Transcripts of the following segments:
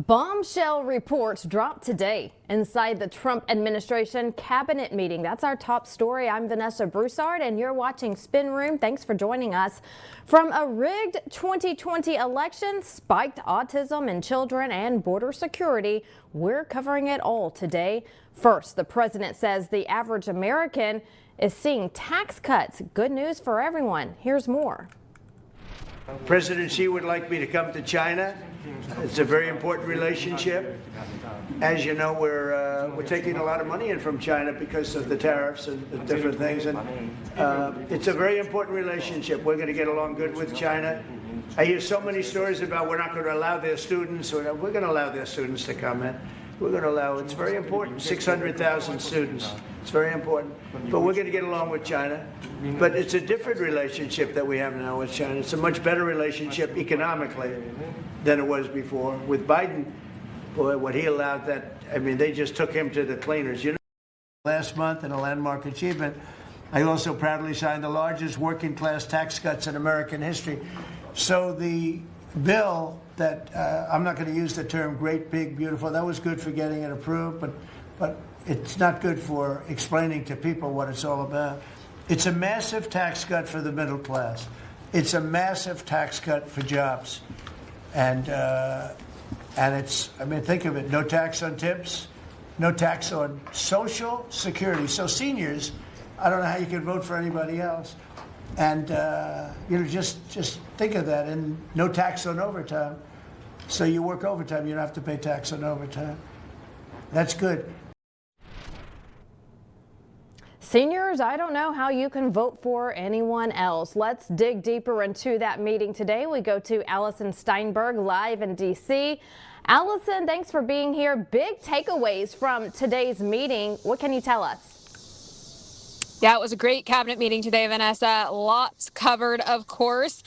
Bombshell reports dropped today inside the Trump administration cabinet meeting. That's our top story. I'm Vanessa Broussard and you're watching Spin Room. Thanks for joining us. From a rigged 2020 election, spiked autism in children and border security, we're covering it all today. First, the president says the average American is seeing tax cuts. Good news for everyone. Here's more. President Xi would like me to come to China. It's a very important relationship. As you know, we're taking a lot of money in from China because of the tariffs and the different things, and it's a very important relationship. We're going to get along good with China. I hear so many stories about we're not going to allow their students, or we're going to allow their students to come in. We're going to allow, it's very important, 600,000 students. It's very important. But we're going to get along with China. But it's a different relationship that we have now with China. It's a much better relationship economically than it was before. With Biden, boy, what he allowed that, I mean, they just took him to the cleaners. You know, last month in a landmark achievement, I also proudly signed the largest working class tax cuts in American history. So the bill that, I'm not going to use the term great, big, beautiful, that was good for getting it approved, but it's not good for explaining to people what it's all about. It's a massive tax cut for the middle class. It's a massive tax cut for jobs. And it's, I mean, think of it, no tax on tips, no tax on Social Security. So seniors, I don't know how you can vote for anybody else. And, you know, just think of that, and no tax on overtime. So you work overtime, you don't have to pay tax on overtime. That's good. Seniors, I don't know how you can vote for anyone else. Let's dig deeper into that meeting today. We go to Allison Steinberg live in D.C. Allison, thanks for being here. Big takeaways from today's meeting. What can you tell us? Yeah, it was a great cabinet meeting today, Vanessa. Lots covered, of course,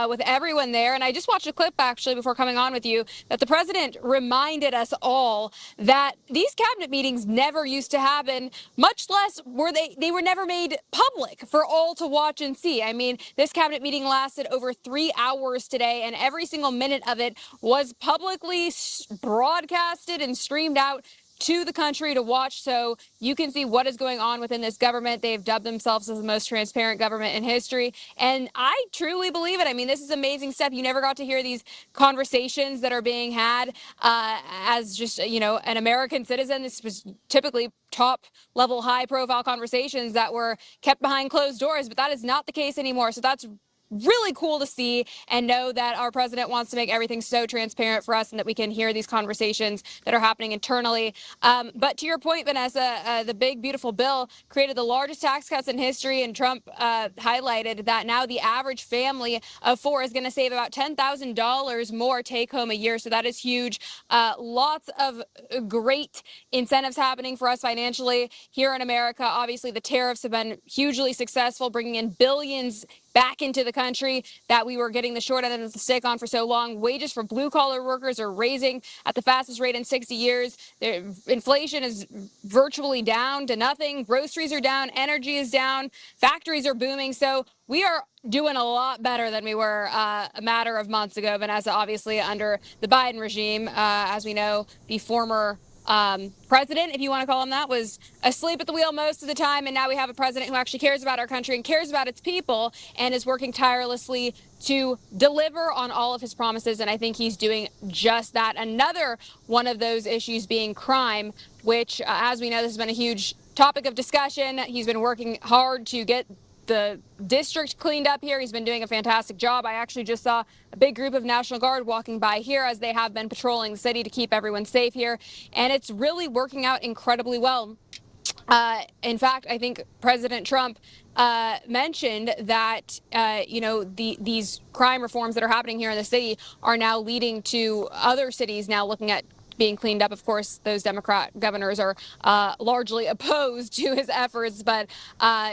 with everyone there. And I just watched a clip, actually, before coming on with you, that the president reminded us all that these cabinet meetings never used to happen, much less were they were never made public for all to watch and see. I mean, this cabinet meeting lasted over 3 hours today, and every single minute of it was publicly broadcasted and streamed out to the country to watch, so you can see what is going on within this government. They've dubbed themselves as the most transparent government in history, and I truly believe it. I mean, this is amazing stuff. You never got to hear these conversations that are being had as just, you know, an American citizen. This was typically top-level, high-profile conversations that were kept behind closed doors, but that is not the case anymore, so that's really cool to see and know that our president wants to make everything so transparent for us and that we can hear these conversations that are happening internally. But to your point, Vanessa, the big, beautiful bill created the largest tax cuts in history, and Trump highlighted that now the average family of four is going to save about $10,000 more take home a year. So that is huge. Lots of great incentives happening for us financially here in America. Obviously, the tariffs have been hugely successful, bringing in billions back into the country that we were getting the short end of the stick on for so long. Wages for blue-collar workers are raising at the fastest rate in 60 years. Inflation is virtually down to nothing. Groceries are down. Energy is down. Factories are booming. So we are doing a lot better than we were a matter of months ago, Vanessa, obviously under the Biden regime. As we know, the former president, if you want to call him that, was asleep at the wheel most of the time, and now we have a president who actually cares about our country and cares about its people and is working tirelessly to deliver on all of his promises, and I think he's doing just that. Another one of those issues being crime, which, as we know, this has been a huge topic of discussion. He's been working hard to get the district cleaned up here. He's been doing a fantastic job. I actually just saw a big group of National Guard walking by here as they have been patrolling the city to keep everyone safe here. And it's really working out incredibly well. In fact, I think President Trump mentioned that, you know, these crime reforms that are happening here in the city are now leading to other cities now looking at being cleaned up. Of course, those Democrat governors are largely opposed to his efforts, but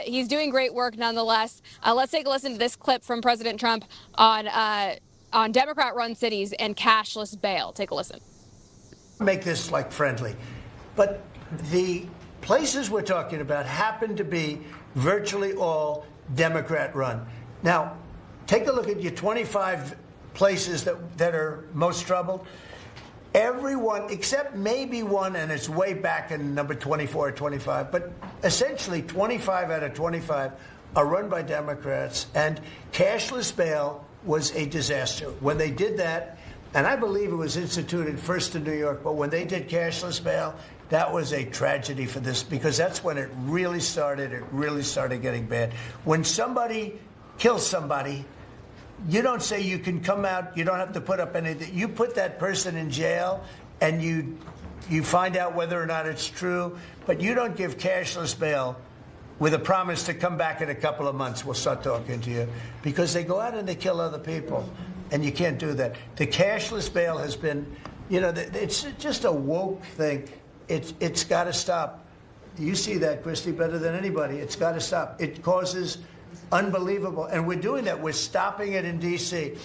he's doing great work nonetheless. Let's take a listen to this clip from President Trump on Democrat-run cities and cashless bail. Take a listen. Make this like friendly, but the places we're talking about happen to be virtually all Democrat-run. Now, take a look at your 25 places that are most troubled. everyone, except maybe one, and it's way back in number 24 or 25, but essentially 25 out of 25 are run by Democrats, and cashless bail was a disaster. When they did that, and I believe it was instituted first in New York, but when they did cashless bail, that was a tragedy for this, because that's when it really started getting bad. When somebody kills somebody, you don't say you can come out, you don't have to put up anything. You put that person in jail and you find out whether or not it's true, but you don't give cashless bail with a promise to come back in a couple of months. We'll start talking to you, because they go out and they kill other people, and you can't do that. The cashless bail has been, it's just a woke thing. It's got to stop. You see that, Christy, better than anybody. It's got to stop. It causes unbelievable, and we're doing that. We're stopping it in D.C.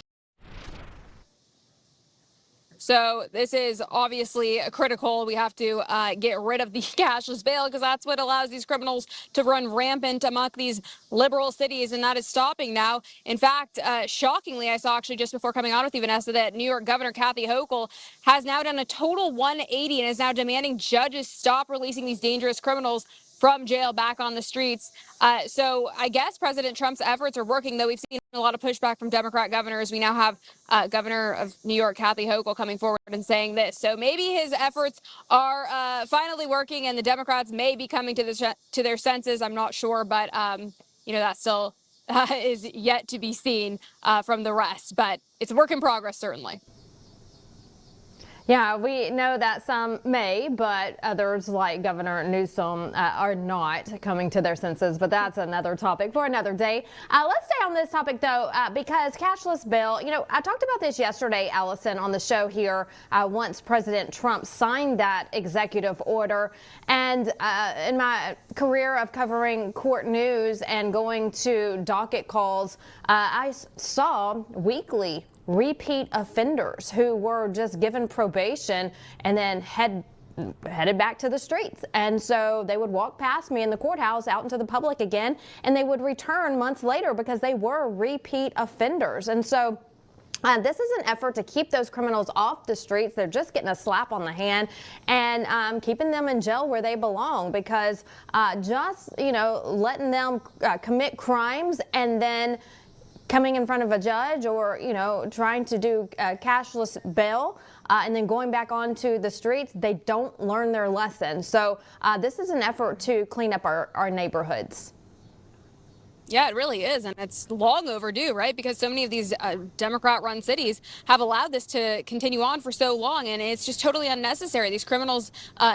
So this is obviously critical. We have to get rid of the cashless bail, because that's what allows these criminals to run rampant among these liberal cities, and that is stopping now. In fact, shockingly, I saw actually just before coming on with you, Vanessa, that New York Governor Kathy Hochul has now done a total 180 and is now demanding judges stop releasing these dangerous criminals from jail back on the streets. So I guess President Trump's efforts are working, though we've seen a lot of pushback from Democrat governors. We now have Governor of New York Kathy Hochul coming forward and saying this. So maybe his efforts are finally working, and the Democrats may be coming to their senses. I'm not sure, but that still is yet to be seen from the rest. But it's a work in progress, certainly. Yeah, we know that some may, but others like Governor Newsom are not coming to their senses. But that's another topic for another day. Let's stay on this topic, though, because cashless bail, I talked about this yesterday, Allison, on the show here, once President Trump signed that executive order. And in my career of covering court news and going to docket calls, I saw weekly repeat offenders who were just given probation and then headed back to the streets. And so they would walk past me in the courthouse out into the public again, and they would return months later because they were repeat offenders. And so this is an effort to keep those criminals off the streets. They're just getting a slap on the hand and keeping them in jail where they belong, because letting them commit crimes and then coming in front of a judge or, trying to do cashless bail and then going back onto the streets, they don't learn their lesson. So this is an effort to clean up our neighborhoods. Yeah, it really is. And it's long overdue, right? Because so many of these Democrat-run cities have allowed this to continue on for so long, and it's just totally unnecessary. These criminals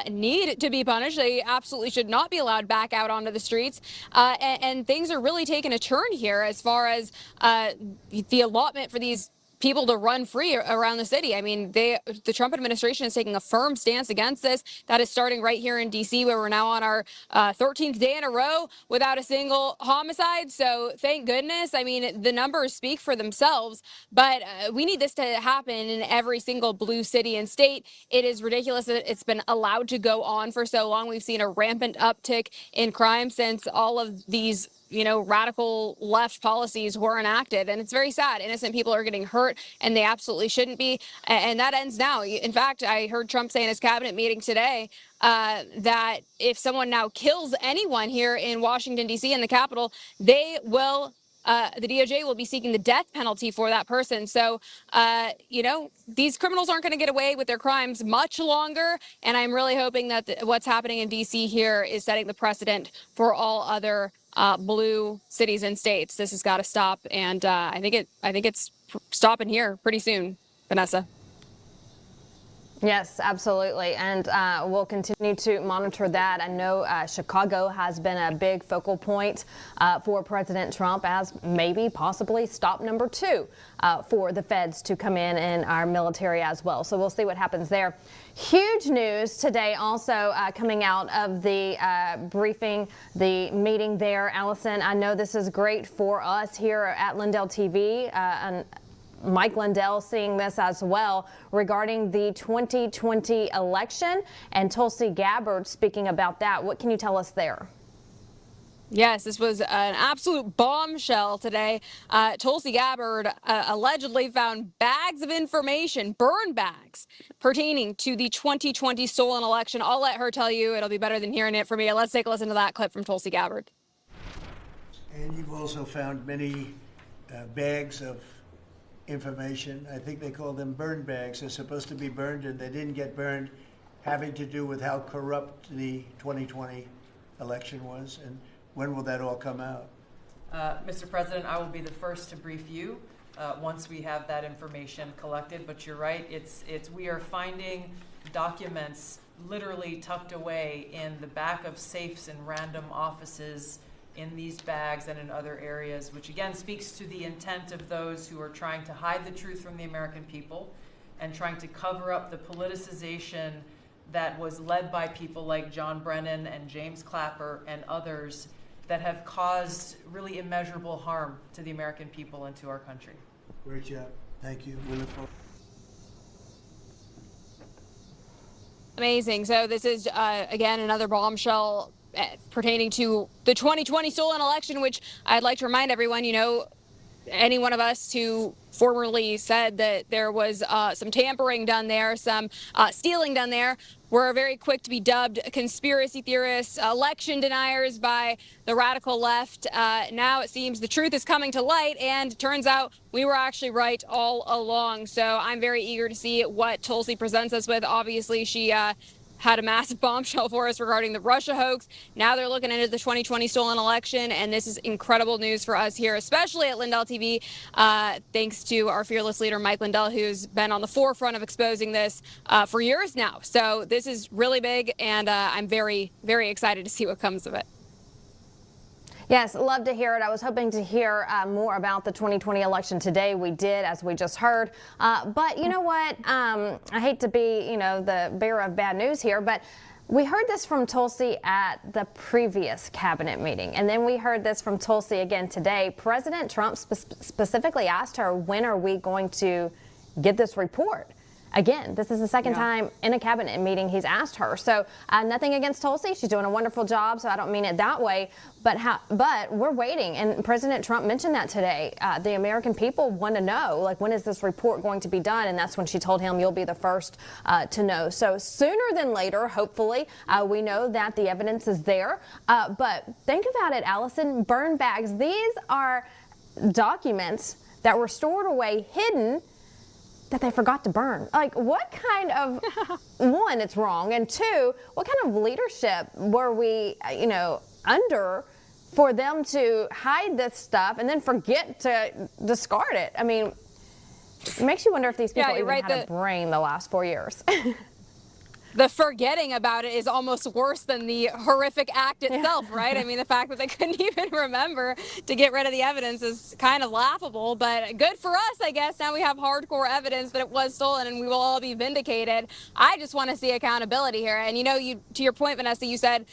need to be punished. They absolutely should not be allowed back out onto the streets. And things are really taking a turn here as far as the allotment for these people to run free around the city. I mean, the Trump administration is taking a firm stance against this. That is starting right here in D.C., where we're now on our 13th day in a row without a single homicide. So thank goodness. I mean, the numbers speak for themselves, but we need this to happen in every single blue city and state. It is ridiculous that it's been allowed to go on for so long. We've seen a rampant uptick in crime since all of these radical left policies were enacted. And it's very sad. Innocent people are getting hurt, and they absolutely shouldn't be. And that ends now. In fact, I heard Trump say in his cabinet meeting today that if someone now kills anyone here in Washington, D.C., in the Capitol, they will the DOJ will be seeking the death penalty for that person. So, these criminals aren't going to get away with their crimes much longer. And I'm really hoping that what's happening in D.C. here is setting the precedent for all other blue cities and states. This has got to stop. And I think it's stopping here pretty soon, Vanessa. Yes, absolutely. And we'll continue to monitor that. I know Chicago has been a big focal point for President Trump as maybe possibly stop number 2 for the feds to come in our military as well. So we'll see what happens there. Huge news today also coming out of the briefing, the meeting there. Allison, I know this is great for us here at Lindell TV and Mike Lindell seeing this as well regarding the 2020 election, and Tulsi Gabbard speaking about that. What can you tell us there? Yes, this was an absolute bombshell today. Tulsi Gabbard allegedly found bags of information, burn bags, pertaining to the 2020 stolen election. I'll let her tell you. It'll be better than hearing it from me. Let's take a listen to that clip from Tulsi Gabbard. And you've also found many bags of information. I think they call them burn bags. They're supposed to be burned and they didn't get burned, having to do with how corrupt the 2020 election was. And when will that all come out? Mr. President, I will be the first to brief you once we have that information collected. But you're right, we are finding documents literally tucked away in the back of safes in random offices in these bags and in other areas, which again speaks to the intent of those who are trying to hide the truth from the American people and trying to cover up the politicization that was led by people like John Brennan and James Clapper and others that have caused really immeasurable harm to the American people and to our country. Great job. Thank you. We look forward. Amazing. So this is, again, another bombshell pertaining to the 2020 stolen election, which I'd like to remind everyone, any one of us who formerly said that there was some tampering done there, some stealing done there, were very quick to be dubbed conspiracy theorists, election deniers by the radical left. Now it seems the truth is coming to light, and it turns out we were actually right all along. So I'm very eager to see what Tulsi presents us with. Obviously, she had a massive bombshell for us regarding the Russia hoax. Now they're looking into the 2020 stolen election, and this is incredible news for us here, especially at Lindell TV, thanks to our fearless leader, Mike Lindell, who's been on the forefront of exposing this for years now. So this is really big, and I'm very, very excited to see what comes of it. Yes, love to hear it. I was hoping to hear more about the 2020 election today. We did, as we just heard. But you know what? I hate to be, the bearer of bad news here, but we heard this from Tulsi at the previous cabinet meeting. And then we heard this from Tulsi again today. President Trump specifically asked her, when are we going to get this report? Again, this is the second time in a cabinet meeting he's asked her. So nothing against Tulsi. She's doing a wonderful job, so I don't mean it that way. But we're waiting. And President Trump mentioned that today. The American people want to know, when is this report going to be done? And that's when she told him, you'll be the first to know. So sooner than later, hopefully, we know that the evidence is there. But think about it, Allison, burn bags. These are documents that were stored away, hidden, that they forgot to burn. What kind of, one, it's wrong, and two, what kind of leadership were we, under for them to hide this stuff and then forget to discard it? I mean, it makes you wonder if these people even had a brain the last 4 years. The forgetting about it is almost worse than the horrific act itself, right? I mean, the fact that they couldn't even remember to get rid of the evidence is kind of laughable, but good for us, I guess. Now we have hardcore evidence that it was stolen and we will all be vindicated. I just want to see accountability here. And to your point, Vanessa, you said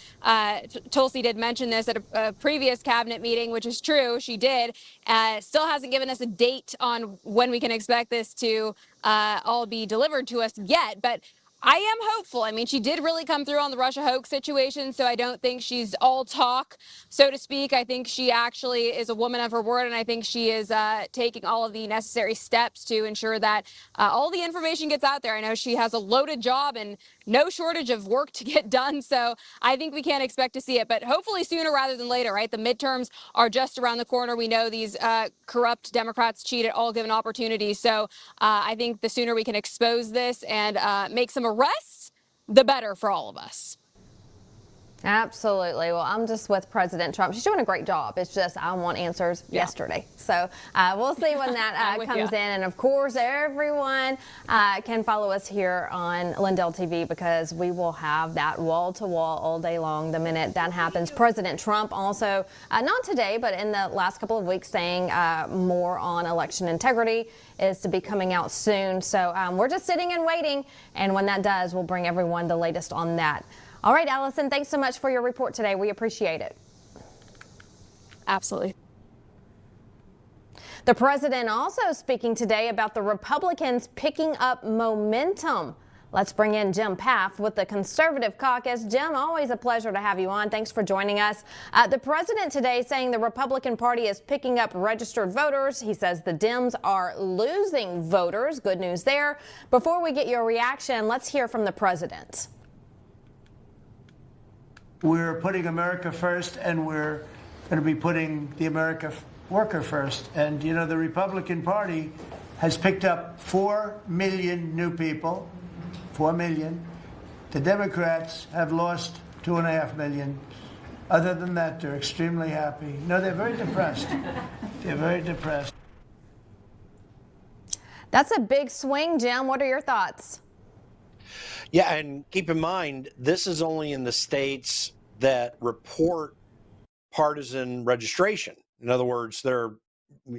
Tulsi did mention this at a previous cabinet meeting, which is true. She did. Still hasn't given us a date on when we can expect this to all be delivered to us yet, but I am hopeful. I mean, she did really come through on the Russia hoax situation, so I don't think she's all talk, so to speak. I think she actually is a woman of her word, and I think she is taking all of the necessary steps to ensure that all the information gets out there. I know she has a loaded job and no shortage of work to get done, so I think we can't expect to see it, but hopefully sooner rather than later, right? The midterms are just around the corner. We know these corrupt Democrats cheat at all given opportunities, so I think the sooner we can expose this and make some arrests, the better for all of us. Absolutely. Well, I'm just with President Trump. She's doing a great job. It's just I want answers yesterday. So we'll see when that comes in. And of course, everyone can follow us here on Lindell TV because we will have that wall to wall all day long the minute that happens. President Trump also, not today, but in the last couple of weeks, saying more on election integrity is to be coming out soon. So we're just sitting and waiting. And when that does, we'll bring everyone the latest on that. All right, Allison, thanks so much for your report today. We appreciate it. Absolutely. The president also speaking today about the Republicans picking up momentum Let's bring in Jim Pfaff with the Conservative Caucus. Jim, always a pleasure to have you on. Thanks for joining us. The president today saying the Republican Party is picking up registered voters. He says the Dems are losing voters. Good news there. Before we get your reaction, let's hear from the president. We're putting America first, and we're going to be putting the America worker first. And, you know, the Republican Party has picked up 4 million new people. 4 million. The Democrats have lost 2.5 million. Other than that, they're extremely happy. No, they're very depressed. They're very depressed. That's a big swing, Jim. What are your thoughts? Yeah, and keep in mind, this is only in the states that report partisan registration. In other words, there are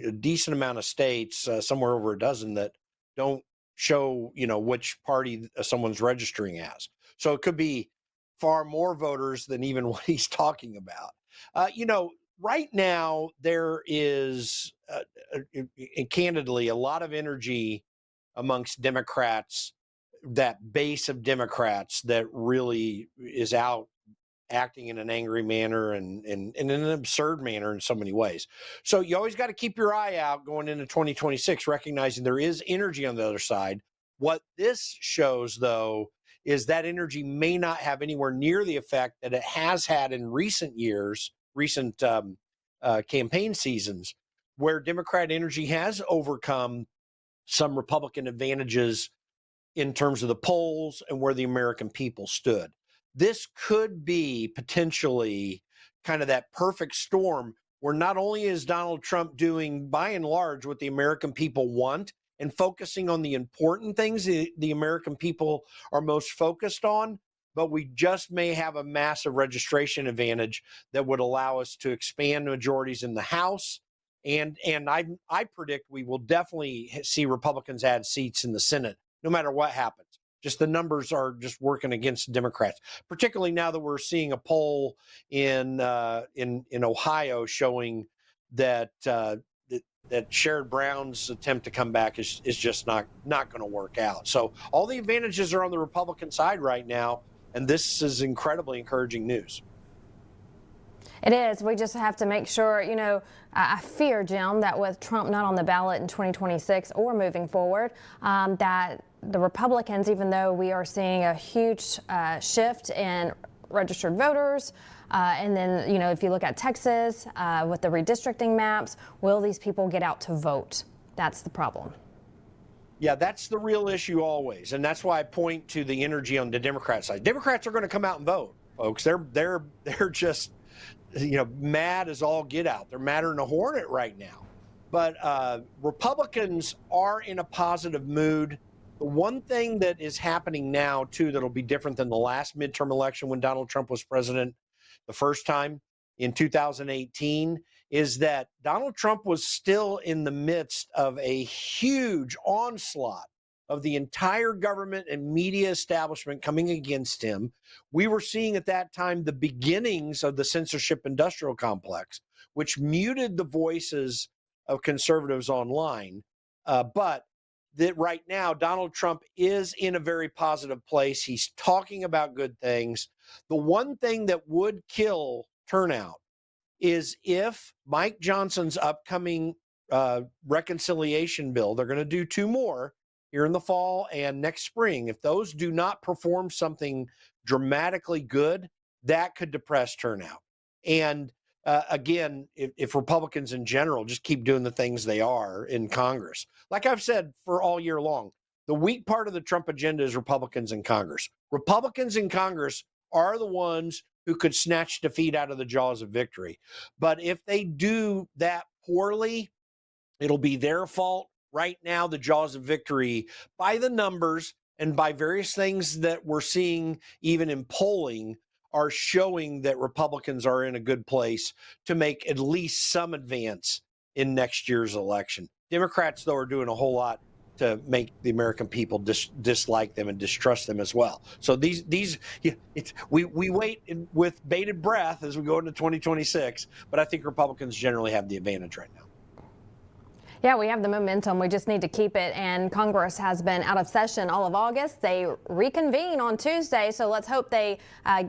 a decent amount of states, somewhere over a dozen, that don't show, you know, which party someone's registering as. So it could be far more voters than even what he's talking about. You know, right now there is, candidly, a lot of energy amongst Democrats, that base of Democrats that really is out acting in an angry manner and in an absurd manner in so many ways. So you always got to keep your eye out going into 2026, recognizing there is energy on the other side. What this shows, though, is that energy may not have anywhere near the effect that it has had in recent years, recent campaign seasons, where Democrat energy has overcome some Republican advantages in terms of the polls and where the American people stood. This could be potentially kind of that perfect storm where not only is Donald Trump doing, by and large, what the American people want and focusing on the important things the American people are most focused on, but we just may have a massive registration advantage that would allow us to expand majorities in the House. And I predict we will definitely see Republicans add seats in the Senate, no matter what happens. Just the numbers are just working against Democrats, particularly now that we're seeing a poll in Ohio showing that that Sherrod Brown's attempt to come back is just not going to work out. So all the advantages are on the Republican side right now, and this is incredibly encouraging news. It is. We just have to make sure, you know, I fear, Jim, that with Trump not on the ballot in 2026 or moving forward, that the Republicans, even though we are seeing a huge shift in registered voters, and then, you know, if you look at Texas with the redistricting maps, will these people get out to vote? That's the problem. Yeah, that's the real issue always. And that's why I point to the energy on the Democrat side. Democrats are going to come out and vote, folks. They're just, you know, mad as all get out. They're madder than a hornet right now. But Republicans are in a positive mood. The one thing that is happening now, too, that'll be different than the last midterm election when Donald Trump was president the first time in 2018, is that Donald Trump was still in the midst of a huge onslaught of the entire government and media establishment coming against him. We were seeing at that time the beginnings of the censorship industrial complex, which muted the voices of conservatives online. But that right now, Donald Trump is in a very positive place. He's talking about good things. The one thing that would kill turnout is if Mike Johnson's upcoming reconciliation bill, they're going to do 2 more here in the fall and next spring. If those do not perform something dramatically good, that could depress turnout. And again, if Republicans in general just keep doing the things they are in Congress, like I've said for all year long, the weak part of the Trump agenda is Republicans in Congress. Republicans in Congress are the ones who could snatch defeat out of the jaws of victory. But if they do that poorly, it'll be their fault. Right now, the jaws of victory, by the numbers and by various things that we're seeing even in polling, are showing that Republicans are in a good place to make at least some advance in next year's election. Democrats, though, are doing a whole lot to make the American people dislike them and distrust them as well. So we wait with bated breath as we go into 2026, but I think Republicans generally have the advantage right now. Yeah, we have the momentum. We just need to keep it. And Congress has been out of session all of August. They reconvene on Tuesday. So let's hope they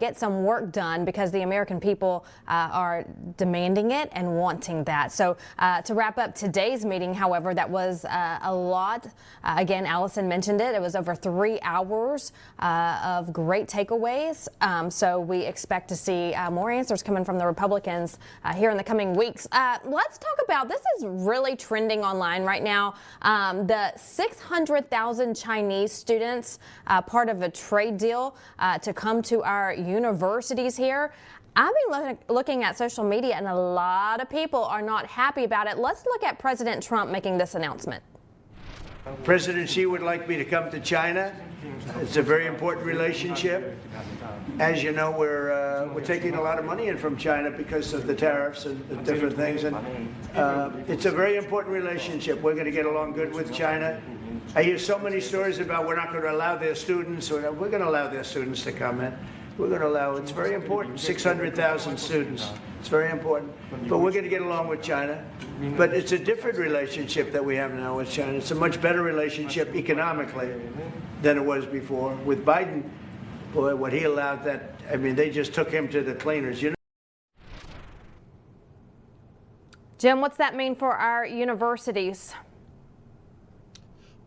get some work done, because the American people are demanding it and wanting that. So to wrap up today's meeting, however, that was a lot. Again, Allison mentioned it. It was over 3 hours of great takeaways. So we expect to see more answers coming from the Republicans here in the coming weeks. Let's talk about, this is really trending online right now. The 600,000 Chinese students, part of a trade deal to come to our universities here. I've been looking at social media, and a lot of people are not happy about it. Let's look at President Trump making this announcement. President Xi would like me to come to China. It's a very important relationship. As you know, we're taking a lot of money in from China because of the tariffs and the different things, and it's a very important relationship. We're going to get along good with China. I hear so many stories about we're not going to allow their students, or we're going to allow their students to come in. We're going to allow, it's very important, 600,000 students. It's very important. But we're going to get along with China. But it's a different relationship that we have now with China. It's a much better relationship economically than it was before. With Biden, boy, what he allowed, that, I mean, they just took him to the cleaners, you know. Jim, what's that mean for our universities?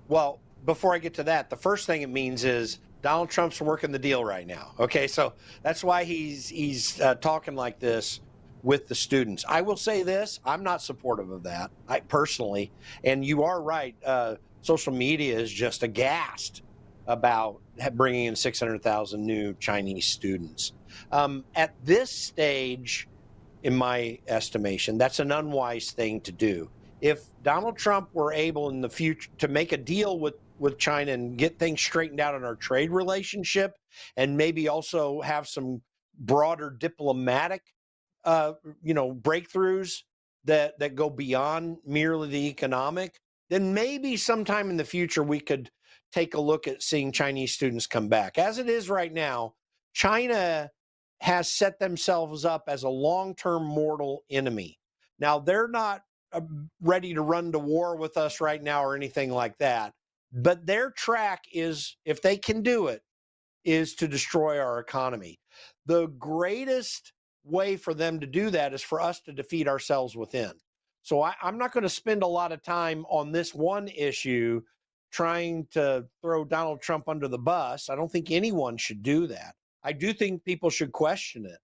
Well, before I get to that, the first thing it means is Donald Trump's working the deal right now. Okay, so that's why he's talking like this with the students. I will say this: I'm not supportive of that, I personally. And you are right. Social media is just aghast about bringing in 600,000 new Chinese students. At this stage, in my estimation, that's an unwise thing to do. If Donald Trump were able in the future to make a deal with China and get things straightened out in our trade relationship, and maybe also have some broader diplomatic breakthroughs that go beyond merely the economic, then maybe sometime in the future we could take a look at seeing Chinese students come back. As it is right now, China has set themselves up as a long-term mortal enemy. Now, they're not ready to run to war with us right now or anything like that. But their track is, if they can do it, is to destroy our economy. The greatest way for them to do that is for us to defeat ourselves within. So I'm not going to spend a lot of time on this one issue trying to throw Donald Trump under the bus. I don't think anyone should do that. I do think people should question it.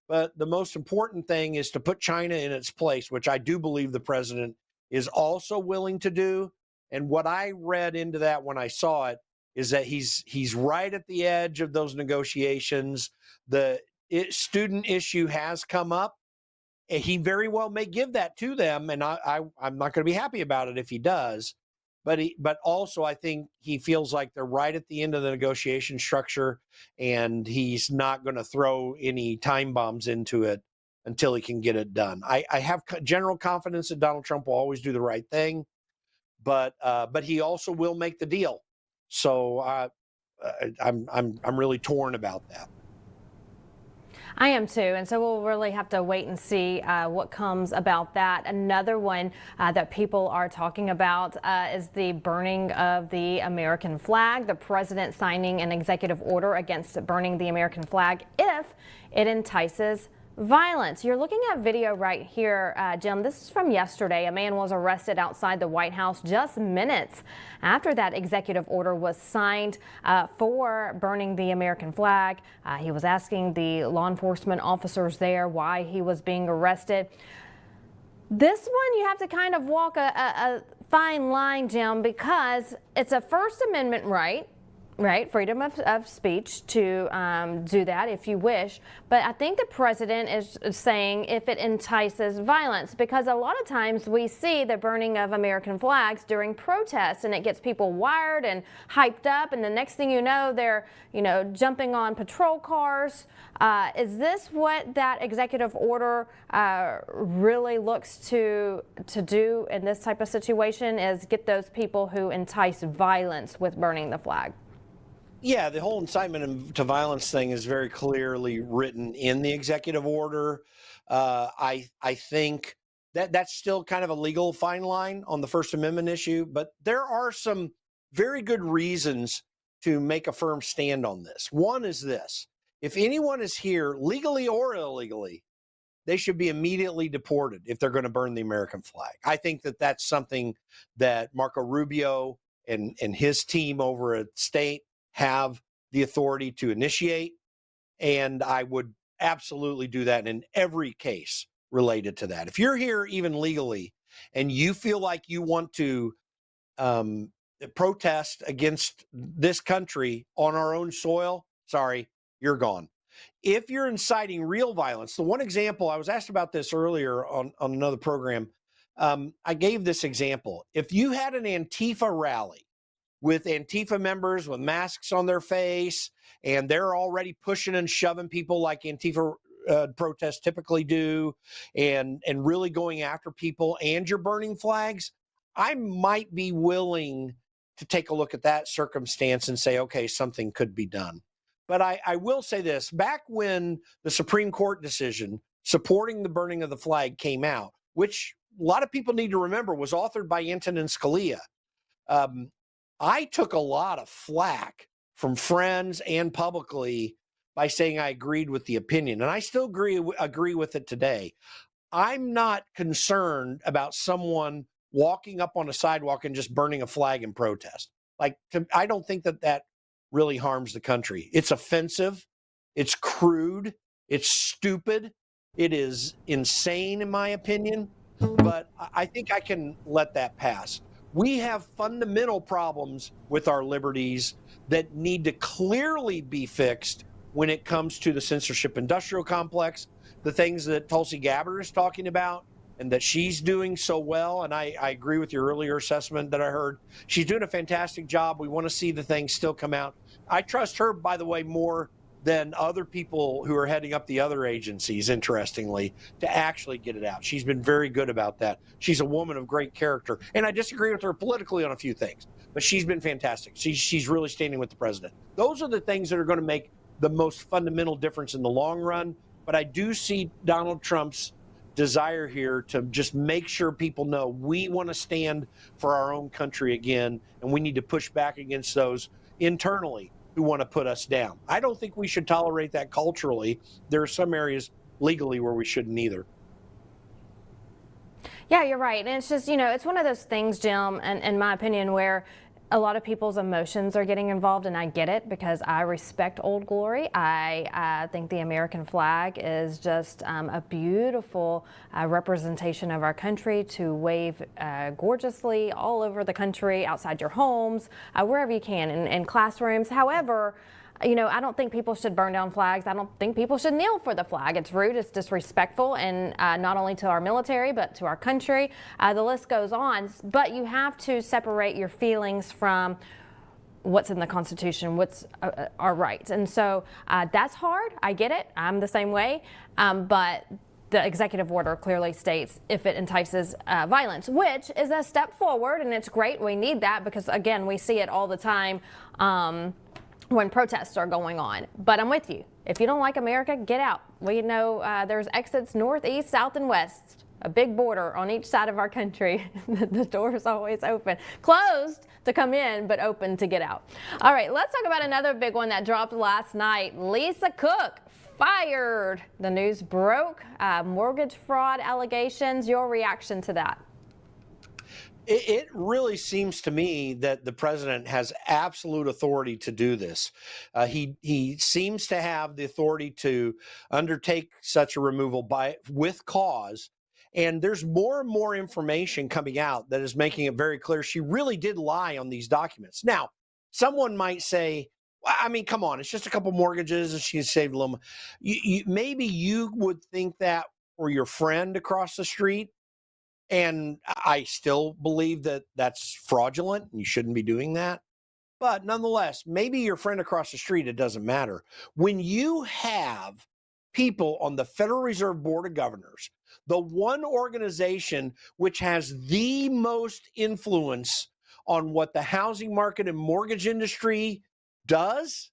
But the most important thing is to put China in its place, which I do believe the president is also willing to do. And what I read into that when I saw it is that he's right at the edge of those negotiations. The student issue has come up. He very well may give that to them, and I'm not going to be happy about it if he does. But also I think he feels like they're right at the end of the negotiation structure, and he's not going to throw any time bombs into it until he can get it done. I have general confidence that Donald Trump will always do the right thing. But he also will make the deal. So I'm really torn about that. I am too, and so we'll really have to wait and see what comes about that. Another one that people are talking about is the burning of the American flag. The president signing an executive order against burning the American flag if it entices violence. You're looking at video right here, Jim. This is from yesterday. A man was arrested outside the White House just minutes after that executive order was signed for burning the American flag. He was asking the law enforcement officers there why he was being arrested. This one, you have to kind of walk a fine line, Jim, because it's a First Amendment right? Freedom of speech to do that if you wish. But I think the president is saying if it entices violence, because a lot of times we see the burning of American flags during protests, and it gets people wired and hyped up, and the next thing you know, they're jumping on patrol cars. Is this what that executive order really looks to do in this type of situation, is get those people who entice violence with burning the flag? Yeah, the whole incitement to violence thing is very clearly written in the executive order. I think that's still kind of a legal fine line on the First Amendment issue, but there are some very good reasons to make a firm stand on this. One is this: if anyone is here legally or illegally, they should be immediately deported if they're going to burn the American flag. I think that that's something that Marco Rubio and his team over at state have the authority to initiate. And I would absolutely do that in every case related to that. If you're here even legally and you feel like you want to protest against this country on our own soil, sorry, you're gone. If you're inciting real violence, the one example, I was asked about this earlier on another program. I gave this example. If you had an Antifa rally with Antifa members with masks on their face, and they're already pushing and shoving people like Antifa protests typically do, and really going after people, and you're burning flags, I might be willing to take a look at that circumstance and say, okay, something could be done. But I will say this: back when the Supreme Court decision supporting the burning of the flag came out, which a lot of people need to remember was authored by Antonin Scalia, I took a lot of flack from friends and publicly by saying I agreed with the opinion, and I still agree with it today. I'm not concerned about someone walking up on a sidewalk and just burning a flag in protest. I don't think that really harms the country. It's offensive. It's crude. It's stupid. It is insane, in my opinion. But I think I can let that pass. We have fundamental problems with our liberties that need to clearly be fixed when it comes to the censorship industrial complex, the things that Tulsi Gabbard is talking about and that she's doing so well. And I agree with your earlier assessment that I heard. She's doing a fantastic job. We want to see the things still come out. I trust her, by the way, more than other people who are heading up the other agencies, interestingly, to actually get it out. She's been very good about that. She's a woman of great character. And I disagree with her politically on a few things, but she's been fantastic. She's really standing with the president. Those are the things that are going to make the most fundamental difference in the long run. But I do see Donald Trump's desire here to just make sure people know we want to stand for our own country again, and we need to push back against those internally who want to put us down. I don't think we should tolerate that culturally. There are some areas legally where we shouldn't either. Yeah, you're right. And it's just, it's one of those things, Jim, and in my opinion, where a lot of people's emotions are getting involved, and I get it because I respect Old Glory. I think the American flag is just a beautiful representation of our country to wave gorgeously all over the country, outside your homes, wherever you can, in classrooms. However, I don't think people should burn down flags. I don't think people should kneel for the flag. It's rude, it's disrespectful, and not only to our military, but to our country. The list goes on, but you have to separate your feelings from what's in the Constitution, what's our rights. And so that's hard. I get it. I'm the same way. But the executive order clearly states if it entices violence, which is a step forward, and it's great. We need that because, again, we see it all the time when protests are going on. But I'm with you. If you don't like America, get out. We know there's exits north, east, south, and west. A big border on each side of our country. The door is always open. Closed to come in, but open to get out. All right, let's talk about another big one that dropped last night. Lisa Cook fired. The news broke. Mortgage fraud allegations. Your reaction to that? It really seems to me that the president has absolute authority to do this. He seems to have the authority to undertake such a removal with cause. And there's more and more information coming out that is making it very clear she really did lie on these documents. Now, someone might say, well, I mean, come on, it's just a couple mortgages and she saved a little. Maybe you would think that for your friend across the street. And I still believe that that's fraudulent and you shouldn't be doing that. But nonetheless, maybe your friend across the street, it doesn't matter. When you have people on the Federal Reserve Board of Governors, the one organization which has the most influence on what the housing market and mortgage industry does,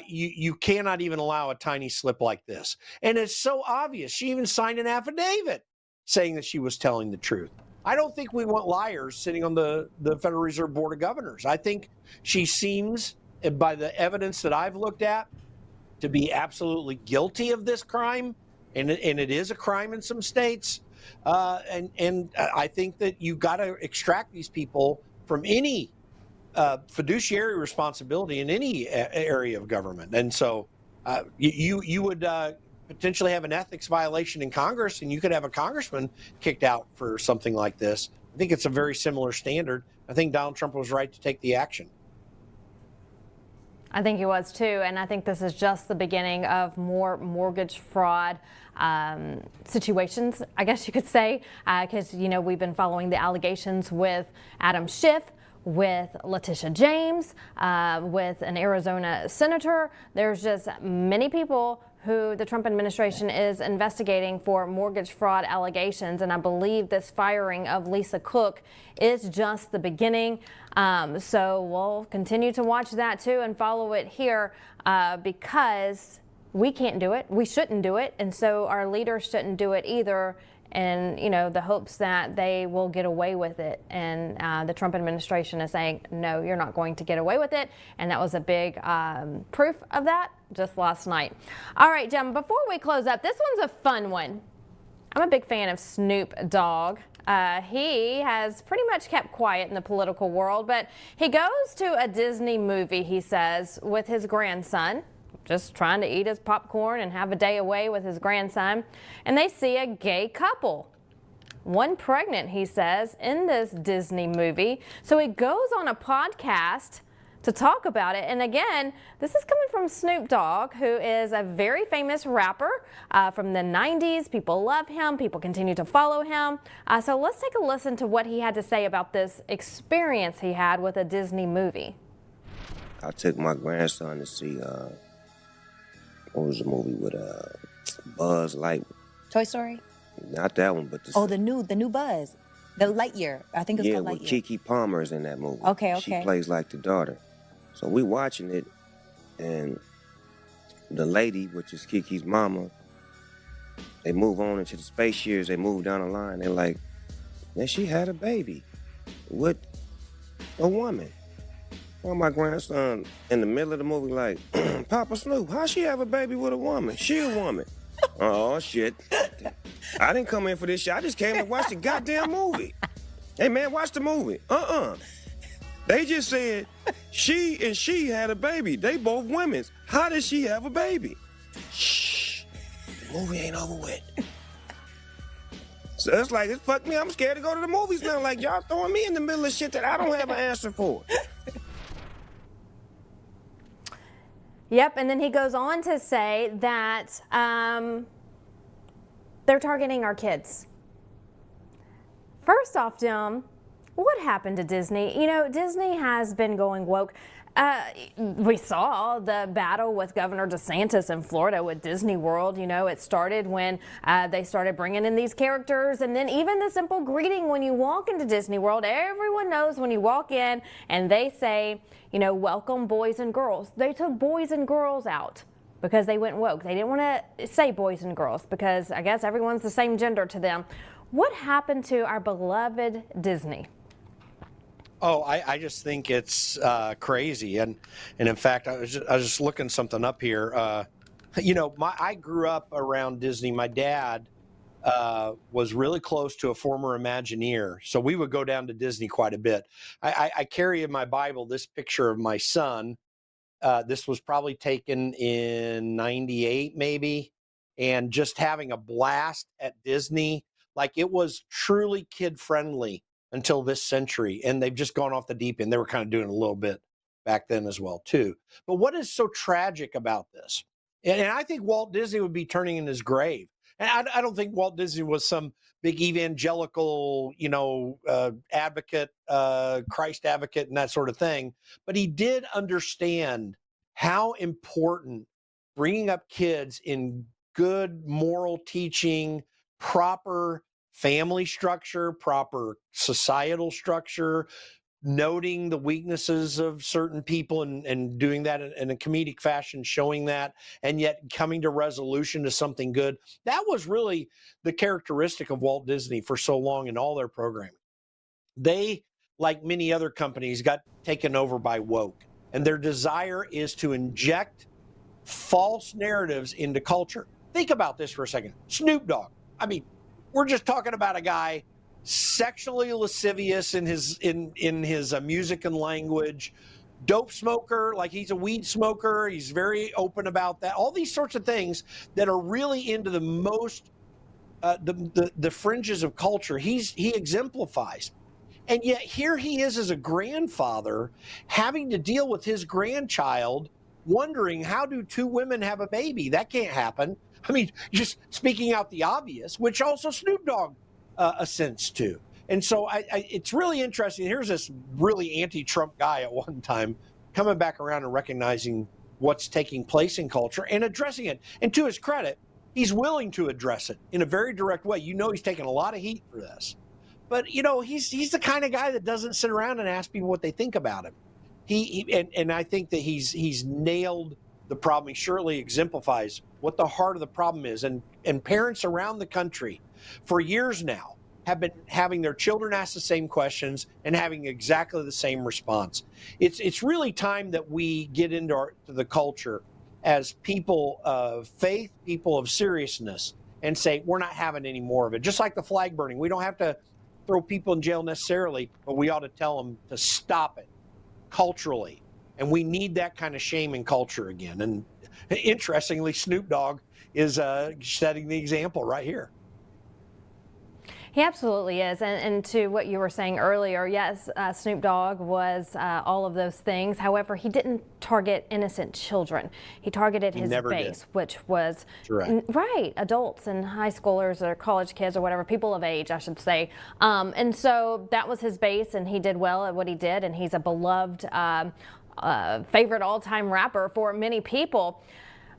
you cannot even allow a tiny slip like this. And it's so obvious. She even signed an affidavit saying that she was telling the truth. I don't think we want liars sitting on the Federal Reserve Board of Governors. I think she seems, by the evidence that I've looked at, to be absolutely guilty of this crime, and it is a crime in some states. And I think that you got to extract these people from any fiduciary responsibility in any area of government. And so you would potentially have an ethics violation in Congress, and you could have a congressman kicked out for something like this. I think it's a very similar standard. I think Donald Trump was right to take the action. I think he was too, and I think this is just the beginning of more mortgage fraud situations, I guess you could say, because, we've been following the allegations with Adam Schiff, with Letitia James, with an Arizona senator. There's just many people who the Trump administration is investigating for mortgage fraud allegations, and I believe this firing of Lisa Cook is just the beginning. So we'll continue to watch that too and follow it here because we can't do it. We shouldn't do it, and so our leaders shouldn't do it either. And, the hopes that they will get away with it. And the Trump administration is saying, no, you're not going to get away with it. And that was a big proof of that just last night. All right, Jim, before we close up, this one's a fun one. I'm a big fan of Snoop Dogg. He has pretty much kept quiet in the political world, but he goes to a Disney movie, he says, with his grandson, just trying to eat his popcorn and have a day away with his grandson. And they see a gay couple. One pregnant, he says, in this Disney movie. So he goes on a podcast to talk about it. And again, this is coming from Snoop Dogg, who is a very famous rapper from the 90s. People love him. People continue to follow him. So let's take a listen to what he had to say about this experience he had with a Disney movie. I took my grandson to see what was the movie with Buzz Lightyear? Toy Story? Not that one, but the new Buzz, the Lightyear. I think it's called Lightyear. With Keke Palmer is in that movie. Okay. She plays like the daughter. So we watching it, and the lady, which is Kiki's mama, they move on into the space years. They move down the line. They're like, man, she had a baby with a woman. Well, my grandson in the middle of the movie like, Papa Snoop, how she have a baby with a woman? She a woman. Oh, shit. I didn't come in for this shit. I just came to watch the goddamn movie. Hey, man, watch the movie. They just said she had a baby. They both women. How did she have a baby? Shh. The movie ain't over with. So it's like, it fucked me. I'm scared to go to the movies now. Like, y'all throwing me in the middle of shit that I don't have an answer for. Yep, and then he goes on to say that they're targeting our kids. First off, Jim, what happened to Disney? Disney has been going woke. We saw the battle with Governor DeSantis in Florida with Disney World. It started when they started bringing in these characters, and then even the simple greeting when you walk into Disney World, everyone knows when you walk in and they say, welcome boys and girls. They took boys and girls out because they went woke. They didn't want to say boys and girls because I guess everyone's the same gender to them. What happened to our beloved Disney? Oh, I just think it's crazy, and in fact, I was just looking something up here. I grew up around Disney. My dad was really close to a former Imagineer, so we would go down to Disney quite a bit. I carry in my Bible this picture of my son. This was probably taken in '98, maybe, and just having a blast at Disney. Like, it was truly kid friendly until this century, and they've just gone off the deep end. They were kind of doing a little bit back then as well too. But what is so tragic about this? And I think Walt Disney would be turning in his grave. And I don't think Walt Disney was some big evangelical, advocate, Christ advocate, and that sort of thing. But he did understand how important bringing up kids in good moral teaching, proper family structure, proper societal structure, noting the weaknesses of certain people and doing that in a comedic fashion, showing that, and yet coming to resolution to something good. That was really the characteristic of Walt Disney for so long in all their programming. They, like many other companies, got taken over by woke, and their desire is to inject false narratives into culture. Think about this for a second. Snoop Dogg. I mean, we're just talking about a guy sexually lascivious in his music and language, dope smoker, like he's a weed smoker. He's very open about that. All these sorts of things that are really into the most the fringes of culture. He exemplifies. And yet here he is as a grandfather having to deal with his grandchild, wondering, how do two women have a baby? That can't happen. I mean, just speaking out the obvious, which also Snoop Dogg assents to. And so it's really interesting. Here's this really anti-Trump guy at one time coming back around and recognizing what's taking place in culture and addressing it. And to his credit, he's willing to address it in a very direct way. You know, he's taking a lot of heat for this. But, you know, he's the kind of guy that doesn't sit around and ask people what they think about him. And I think that he's nailed the problem. He surely exemplifies what the heart of the problem is. And parents around the country for years now have been having their children ask the same questions and having exactly the same response. It's really time that we get into the culture as people of faith, people of seriousness, and say, we're not having any more of it. Just like the flag burning. We don't have to throw people in jail necessarily, but we ought to tell them to stop it culturally. And we need that kind of shame in culture again. And interestingly, Snoop Dogg is setting the example right here. He absolutely is. And to what you were saying earlier, yes, Snoop Dogg was all of those things. However, he didn't target innocent children. He targeted his base, which was right, adults and high schoolers or college kids or whatever, people of age, I should say. And so that was his base, and he did well at what he did. And he's a beloved, favorite all-time rapper for many people.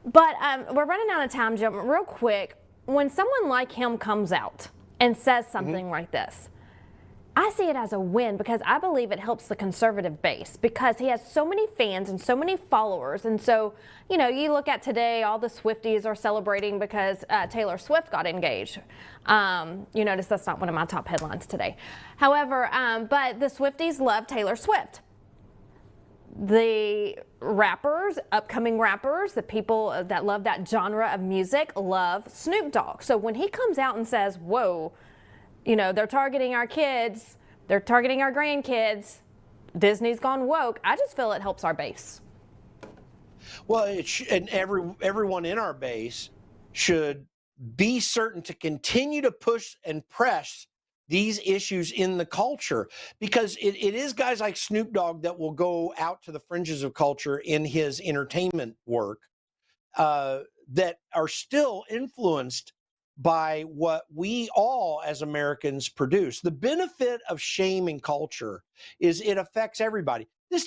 But we're running out of time, Jim. Real quick, when someone like him comes out and says something like this, I see it as a win because I believe it helps the conservative base because he has so many fans and so many followers. And so, you know, you look at today, all the Swifties are celebrating because Taylor Swift got engaged. You notice that's not one of my top headlines today. However, but the Swifties love Taylor Swift. The rappers, upcoming rappers, the people that love that genre of music love Snoop Dogg. So when he comes out and says, whoa, you know, they're targeting our kids, they're targeting our grandkids, Disney's gone woke, I just feel it helps our base. Well, and everyone in our base should be certain to continue to push and press these issues in the culture, because it is guys like Snoop Dogg that will go out to the fringes of culture in his entertainment work that are still influenced by what we all as Americans produce. The benefit of shame in culture is it affects everybody.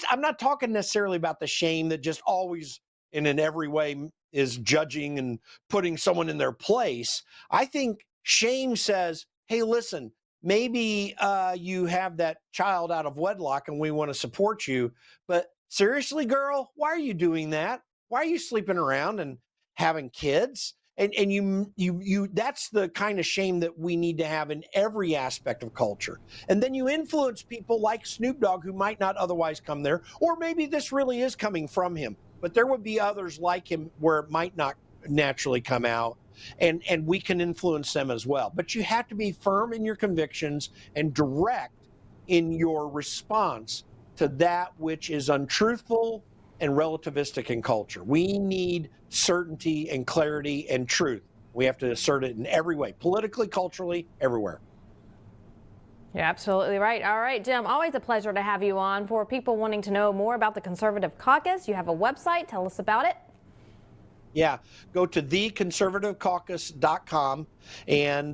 I'm not talking necessarily about the shame that just always and in every way is judging and putting someone in their place. I think shame says, hey, listen, maybe you have that child out of wedlock and we want to support you. But seriously, girl, why are you doing that? Why are you sleeping around and having kids? And you that's the kind of shame that we need to have in every aspect of culture. And then you influence people like Snoop Dogg who might not otherwise come there, or maybe this really is coming from him. But there would be others like him where it might not naturally come out. And we can influence them as well. But you have to be firm in your convictions and direct in your response to that which is untruthful and relativistic in culture. We need certainty and clarity and truth. We have to assert it in every way, politically, culturally, everywhere. You're absolutely right. All right, Jim, always a pleasure to have you on. For people wanting to know more about the Conservative Caucus, you have a website. Tell us about it. Yeah, go to theconservativecaucus.com and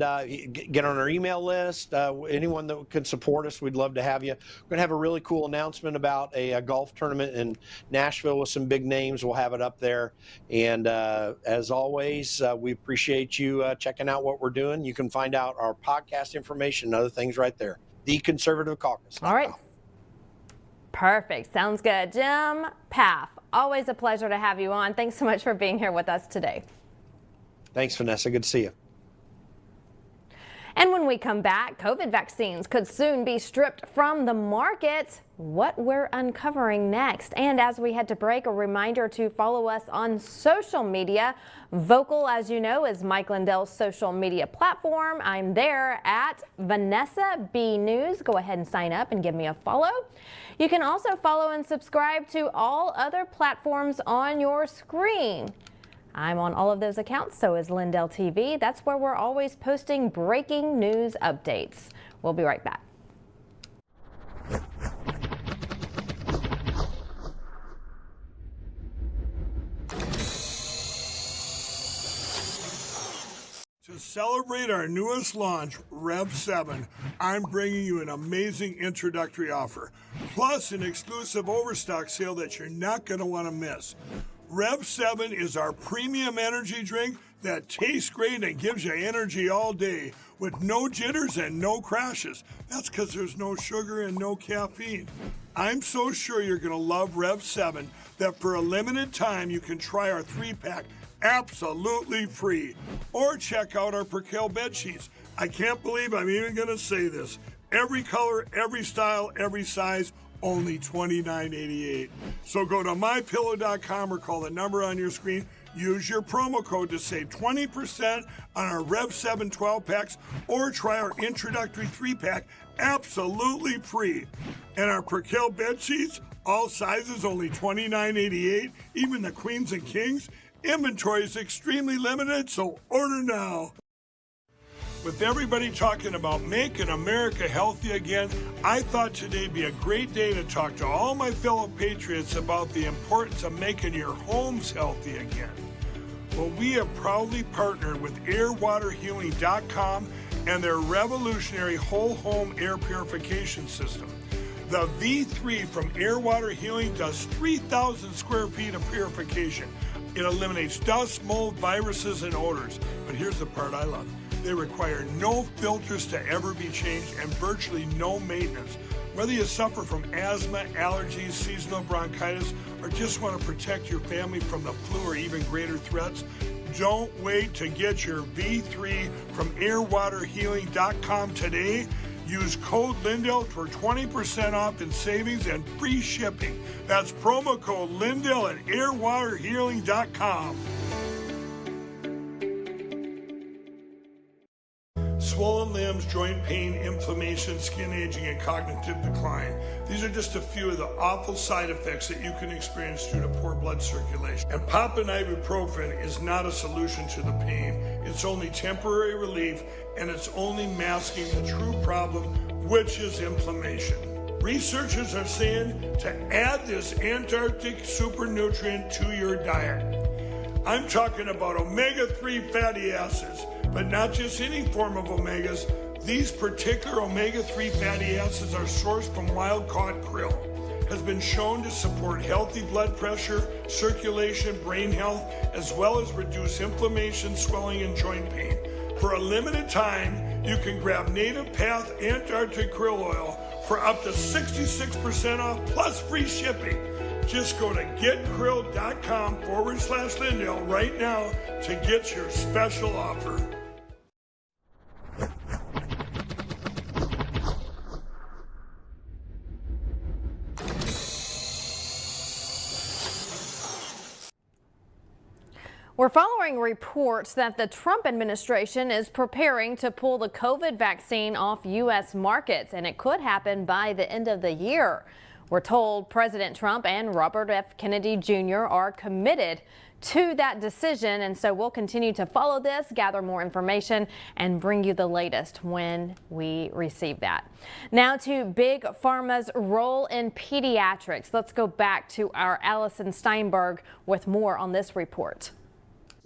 get on our email list. Anyone that can support us, we'd love to have you. We're going to have a really cool announcement about a golf tournament in Nashville with some big names. We'll have it up there. And as always, we appreciate you checking out what we're doing. You can find out our podcast information and other things right there. The Conservative Caucus. All right. Perfect. Sounds good. Jim Pfaff, always a pleasure to have you on. Thanks so much for being here with us today. Thanks, Vanessa. Good to see you. And when we come back, COVID vaccines could soon be stripped from the market. What we're uncovering next. And as we head to break, a reminder to follow us on social media. Vocal, as you know, is Mike Lindell's social media platform. I'm there at Vanessa B News. Go ahead and sign up and give me a follow. You can also follow and subscribe to all other platforms on your screen. I'm on all of those accounts, so is Lindell TV. That's where we're always posting breaking news updates. We'll be right back. To celebrate our newest launch, Rev 7, I'm bringing you an amazing introductory offer, plus an exclusive overstock sale that you're not going to want to miss. Rev 7 is our premium energy drink that tastes great and gives you energy all day with no jitters and no crashes. That's because there's no sugar and no caffeine. I'm so sure you're going to love Rev 7 that for a limited time you can try our 3-pack absolutely free. Or check out our Percale bed sheets. I can't believe I'm even going to say this. Every color, every style, every size, only $29.88. So go to mypillow.com or call the number on your screen. Use your promo code to save 20% on our Rev 7 12-packs or try our introductory 3-pack absolutely free. And our Percale bed sheets, all sizes only $29.88, even the queens and kings. Inventory is extremely limited, so order now. With everybody talking about making America healthy again, I thought today'd be a great day to talk to all my fellow patriots about the importance of making your homes healthy again. Well, we have proudly partnered with airwaterhealing.com and their revolutionary whole home air purification system. The V3 from Air Water Healing does 3,000 square feet of purification. It eliminates dust, mold, viruses, and odors. But here's the part I love. They require no filters to ever be changed and virtually no maintenance. Whether you suffer from asthma, allergies, seasonal bronchitis, or just want to protect your family from the flu or even greater threats, don't wait to get your V3 from airwaterhealing.com today. Use code Lindell for 20% off in savings and free shipping. That's promo code Lindell at airwaterhealing.com. Swollen limbs, joint pain, inflammation, skin aging, and cognitive decline. These are just a few of the awful side effects that you can experience due to poor blood circulation. And popping ibuprofen is not a solution to the pain. It's only temporary relief, and it's only masking the true problem, which is inflammation. Researchers are saying to add this Antarctic super nutrient to your diet. I'm talking about omega-3 fatty acids, but not just any form of omegas. These particular omega-3 fatty acids are sourced from wild-caught krill. Has been shown to support healthy blood pressure, circulation, brain health, as well as reduce inflammation, swelling, and joint pain. For a limited time, you can grab Native Path Antarctic Krill Oil for up to 66% off plus free shipping. Just go to getkrill.com/Lindell right now to get your special offer. We're following reports that the Trump administration is preparing to pull the COVID vaccine off U.S. markets, and it could happen by the end of the year. We're told President Trump and Robert F. Kennedy Jr. are committed to that decision, and so we'll continue to follow this, gather more information, and bring you the latest when we receive that. Now to Big Pharma's role in pediatrics. Let's go back to our Allison Steinberg with more on this report.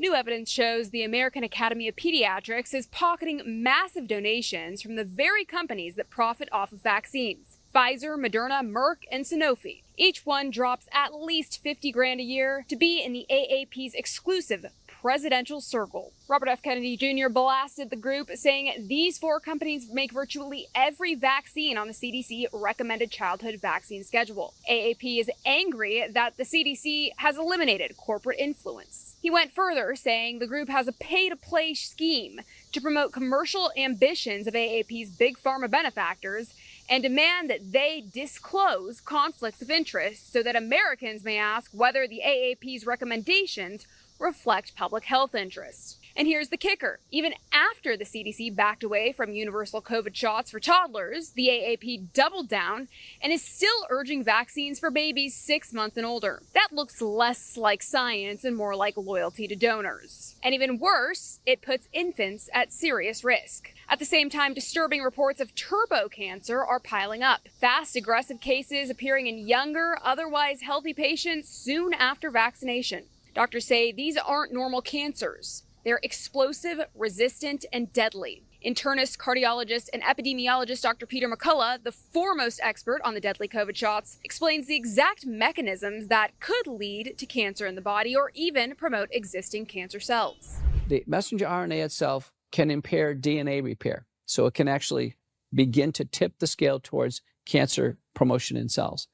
New evidence shows the American Academy of Pediatrics is pocketing massive donations from the very companies that profit off of vaccines. Pfizer, Moderna, Merck, and Sanofi. Each one drops at least $50 grand a year to be in the AAP's exclusive presidential circle. Robert F. Kennedy Jr. blasted the group, saying these 4 companies make virtually every vaccine on the CDC recommended childhood vaccine schedule. AAP is angry that the CDC has eliminated corporate influence. He went further, saying the group has a pay-to-play scheme to promote commercial ambitions of AAP's big pharma benefactors and demand that they disclose conflicts of interest so that Americans may ask whether the AAP's recommendations reflect public health interests. And here's the kicker. Even after the CDC backed away from universal COVID shots for toddlers, the AAP doubled down and is still urging vaccines for babies 6 months and older. That looks less like science and more like loyalty to donors. And even worse, it puts infants at serious risk. At the same time, disturbing reports of turbo cancer are piling up. Fast, aggressive cases appearing in younger, otherwise healthy patients soon after vaccination. Doctors say these aren't normal cancers. They're explosive, resistant, and deadly. Internist, cardiologist, and epidemiologist Dr. Peter McCullough, the foremost expert on the deadly COVID shots, explains the exact mechanisms that could lead to cancer in the body or even promote existing cancer cells. The messenger RNA itself can impair DNA repair, so it can actually begin to tip the scale towards cancer promotion in cells.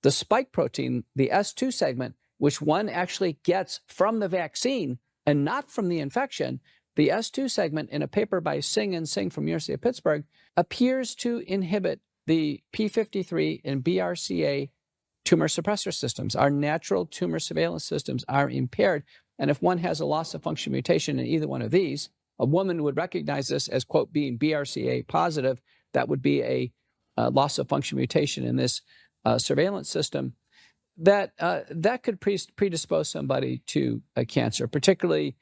The spike protein, the S2 segment, which one actually gets from the vaccine and not from the infection, the S2 segment in a paper by Singh and Singh from University of Pittsburgh appears to inhibit the P53 and BRCA tumor suppressor systems. Our natural tumor surveillance systems are impaired. And if one has a loss of function mutation in either one of these, a woman would recognize this as, quote, being BRCA positive. That would be a loss of function mutation in this surveillance system. That could predispose somebody to cancer, particularly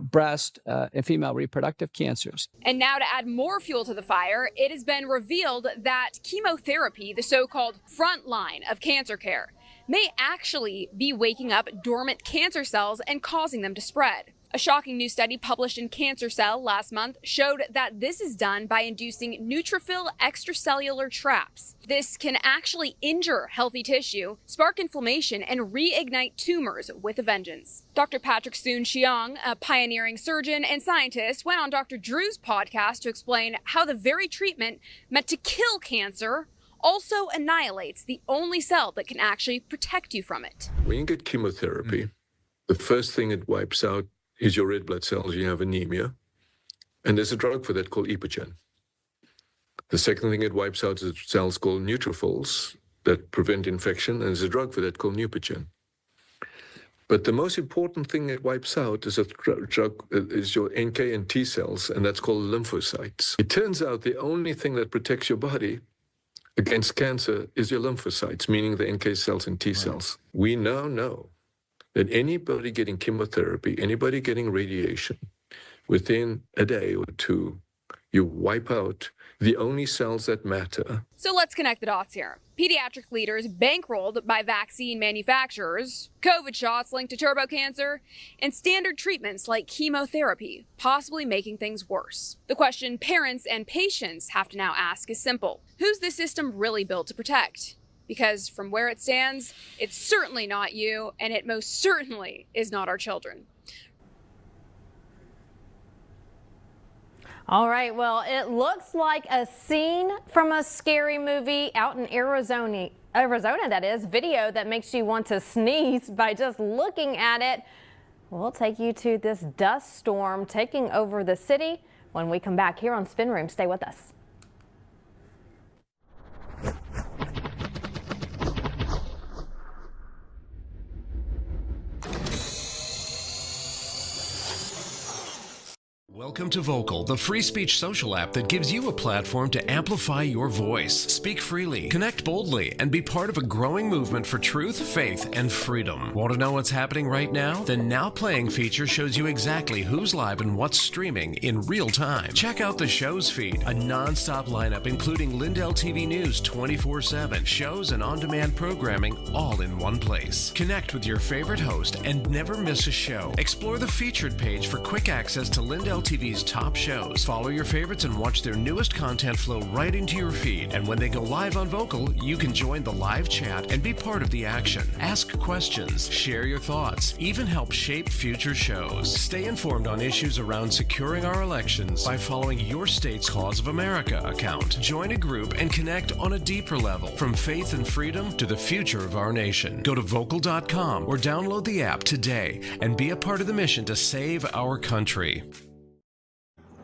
breast and female reproductive cancers. And now to add more fuel to the fire, it has been revealed that chemotherapy, the so-called front line of cancer care, may actually be waking up dormant cancer cells and causing them to spread. A shocking new study published in Cancer Cell last month showed that this is done by inducing neutrophil extracellular traps. This can actually injure healthy tissue, spark inflammation, and reignite tumors with a vengeance. Dr. Patrick Soon-Shiong, a pioneering surgeon and scientist, went on Dr. Drew's podcast to explain how the very treatment meant to kill cancer also annihilates the only cell that can actually protect you from it. When you get chemotherapy, the first thing it wipes out is your red blood cells. You have anemia. And there's a drug for that called Epogen. The second thing it wipes out is cells called neutrophils that prevent infection, and there's a drug for that called Neupogen. But the most important thing it wipes out is a drug is your NK and T cells, and that's called lymphocytes. It turns out the only thing that protects your body against cancer is your lymphocytes, meaning the NK cells and T cells. Right. We now know that anybody getting chemotherapy, anybody getting radiation, within a day or two, you wipe out the only cells that matter. So let's connect the dots here. Pediatric leaders bankrolled by vaccine manufacturers, COVID shots linked to turbo cancer, and standard treatments like chemotherapy, possibly making things worse. The question parents and patients have to now ask is simple. Who's the system really built to protect? Because from where it stands, it's certainly not you, and it most certainly is not our children. All right, well, it looks like a scene from a scary movie out in Arizona, that is. Video that makes you want to sneeze by just looking at it. We'll take you to this dust storm taking over the city when we come back here on Spin Room. Stay with us. Welcome to Vocal, the free speech social app that gives you a platform to amplify your voice. Speak freely, connect boldly, and be part of a growing movement for truth, faith, and freedom. Want to know what's happening right now? The Now Playing feature shows you exactly who's live and what's streaming in real time. Check out the show's feed, a non-stop lineup including Lindell TV News 24/7, shows and on-demand programming all in one place. Connect with your favorite host and never miss a show. Explore the featured page for quick access to Lindell TV's top shows. Follow your favorites and watch their newest content flow right into your feed. And when they go live on Vocal, you can join the live chat and be part of the action. Ask questions, share your thoughts, even help shape future shows. Stay informed on issues around securing our elections by following your state's Cause of America account. Join a group and connect on a deeper level, from faith and freedom to the future of our nation. Go to vocal.com or download the app today and be a part of the mission to save our country.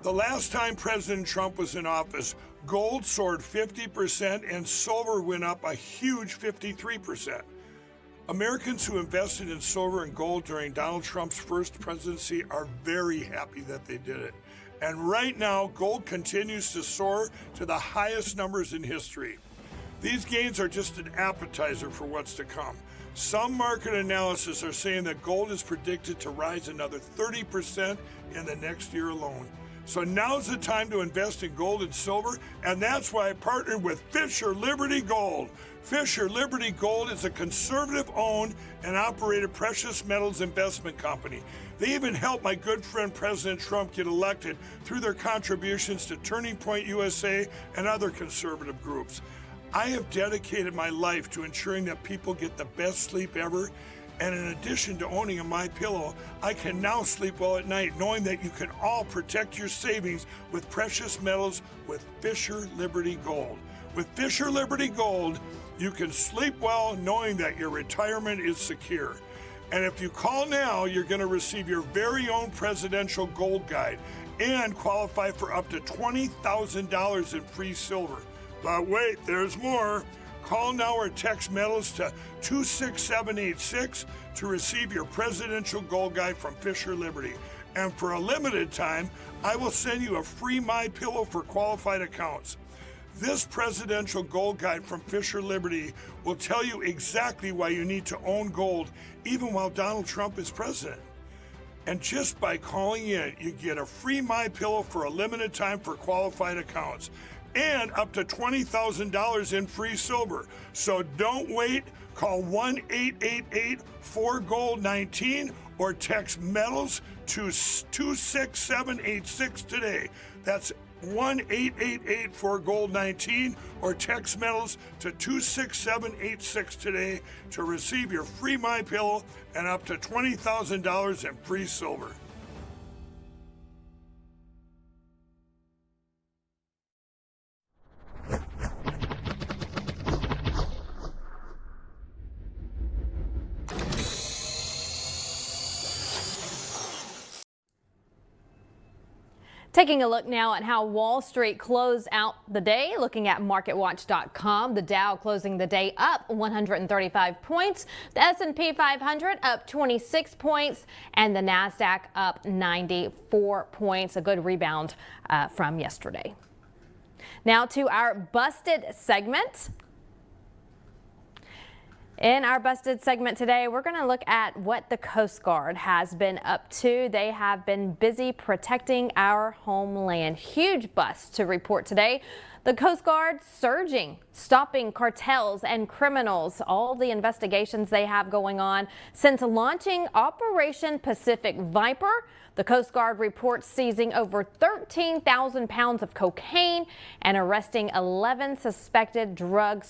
The last time President Trump was in office, gold soared 50% and silver went up a huge 53%. Americans who invested in silver and gold during Donald Trump's first presidency are very happy that they did it. And right now, gold continues to soar to the highest numbers in history. These gains are just an appetizer for what's to come. Some market analysis are saying that gold is predicted to rise another 30% in the next year alone. So now's the time to invest in gold and silver, and that's why I partnered with Fisher Liberty Gold. Fisher Liberty Gold is a conservative-owned and operated precious metals investment company. They even helped my good friend President Trump get elected through their contributions to Turning Point USA and other conservative groups. I have dedicated my life to ensuring that people get the best sleep ever. And in addition to owning a MyPillow, I can now sleep well at night knowing that you can all protect your savings with precious metals with Fisher Liberty Gold. With Fisher Liberty Gold, you can sleep well knowing that your retirement is secure. And if you call now, you're going to receive your very own presidential gold guide and qualify for up to $20,000 in free silver. But wait, there's more. Call now or text metals to 26786 to receive your presidential gold guide from Fisher Liberty. And for a limited time, I will send you a free MyPillow for qualified accounts. This presidential gold guide from Fisher Liberty will tell you exactly why you need to own gold even while Donald Trump is president. And just by calling in, you get a free MyPillow for a limited time for qualified accounts, and up to $20,000 in free silver. So don't wait. Call 1-888-4GOLD-19 or text metals to 26786 today. That's 1-888-4GOLD-19 or text metals to 26786 today to receive your free MyPillow and up to $20,000 in free silver. Taking a look now at how Wall Street closed out the day, looking at MarketWatch.com. The Dow closing the day up 135 points, the S&P 500 up 26 points, and the NASDAQ up 94 points. A good rebound from yesterday. Now to our Busted segment. In our Busted segment today, we're going to look at what the Coast Guard has been up to. They have been busy protecting our homeland. Huge bust to report today. The Coast Guard surging, stopping cartels and criminals, all the investigations they have going on. Since launching Operation Pacific Viper, the Coast Guard reports seizing over 13,000 pounds of cocaine and arresting 11 suspected drug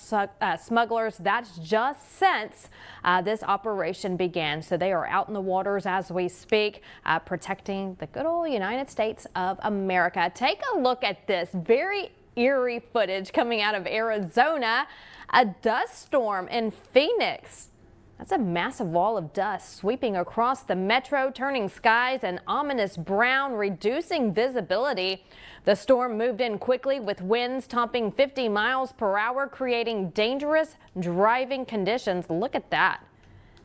smugglers. That's just since this operation began. So they are out in the waters as we speak, protecting the good old United States of America. Take a look at this very eerie footage coming out of Arizona. A dust storm in Phoenix. That's a massive wall of dust sweeping across the metro, turning skies an ominous brown, reducing visibility. The storm moved in quickly with winds topping 50 miles per hour, creating dangerous driving conditions. Look at that.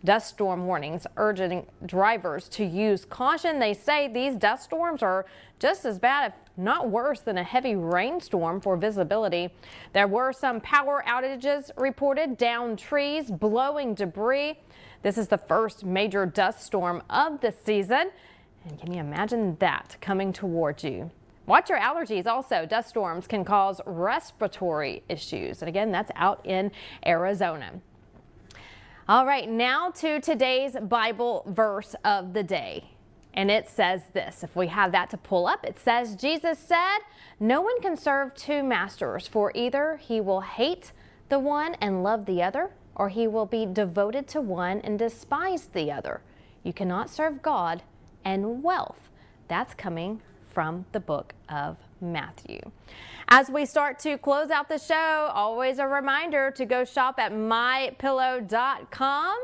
Dust storm warnings urging drivers to use caution. They say these dust storms are just as bad, if not worse, than a heavy rainstorm for visibility. There were some power outages reported, downed trees, blowing debris. This is the first major dust storm of the season. And can you imagine that coming towards you? Watch your allergies also. Dust storms can cause respiratory issues. And again, that's out in Arizona. All right, now to today's Bible verse of the day. And it says this, if we have that to pull up, it says, Jesus said, no one can serve two masters, for either he will hate the one and love the other, or he will be devoted to one and despise the other. You cannot serve God and wealth. That's coming from the book of Matthew. As we start to close out the show, always a reminder to go shop at mypillow.com.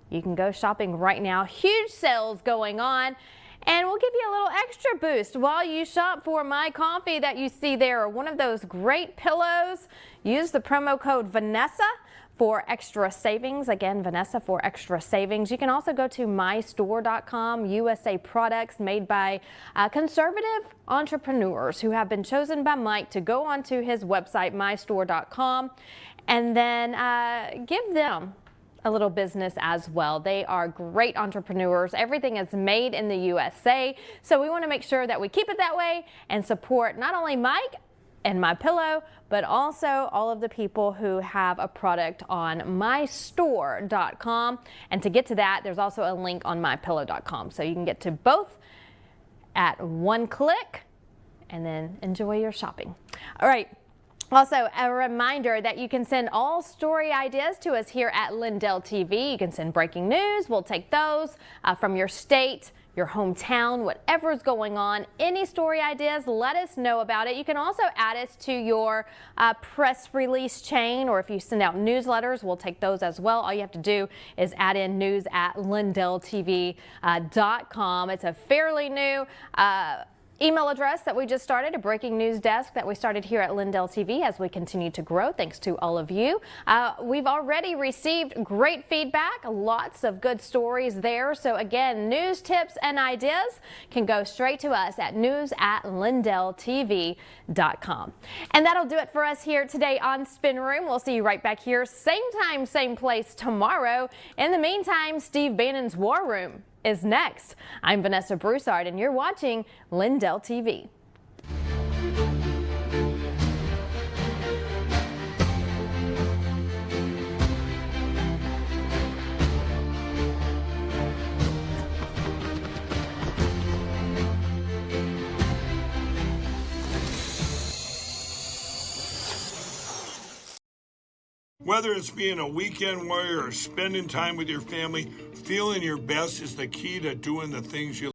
You can go shopping right now. Huge sales going on. And we'll give you a little extra boost while you shop for My Coffee that you see there, or one of those great pillows. Use the promo code Vanessa for extra savings. Again, Vanessa for extra savings. You can also go to mystore.com, USA products made by conservative entrepreneurs who have been chosen by Mike to go onto his website, mystore.com, and then give them a little business as well. They are great entrepreneurs. Everything is made in the USA. So we want to make sure that we keep it that way and support not only Mike and My Pillow, but also all of the people who have a product on mystore.com. And to get to that, there's also a link on mypillow.com. So you can get to both at one click and then enjoy your shopping. All right. Also, a reminder that you can send all story ideas to us here at Lindell TV. You can send breaking news. We'll take those from your state, your hometown, whatever is going on. Any story ideas, let us know about it. You can also add us to your press release chain, or if you send out newsletters, we'll take those as well. All you have to do is add in news at lindelltv.com. It's a fairly new email address that we just started, a breaking news desk that we started here at Lindell TV as we continue to grow, thanks to all of you. We've already received great feedback, lots of good stories there. So again, news tips and ideas can go straight to us at news@lindelltv.com. And that'll do it for us here today on Spin Room. We'll see you right back here, same time, same place tomorrow. In the meantime, Steve Bannon's War Room is next. I'm Vanessa Broussard, and you're watching Lindell TV. Whether it's being a weekend warrior or spending time with your family, feeling your best is the key to doing the things you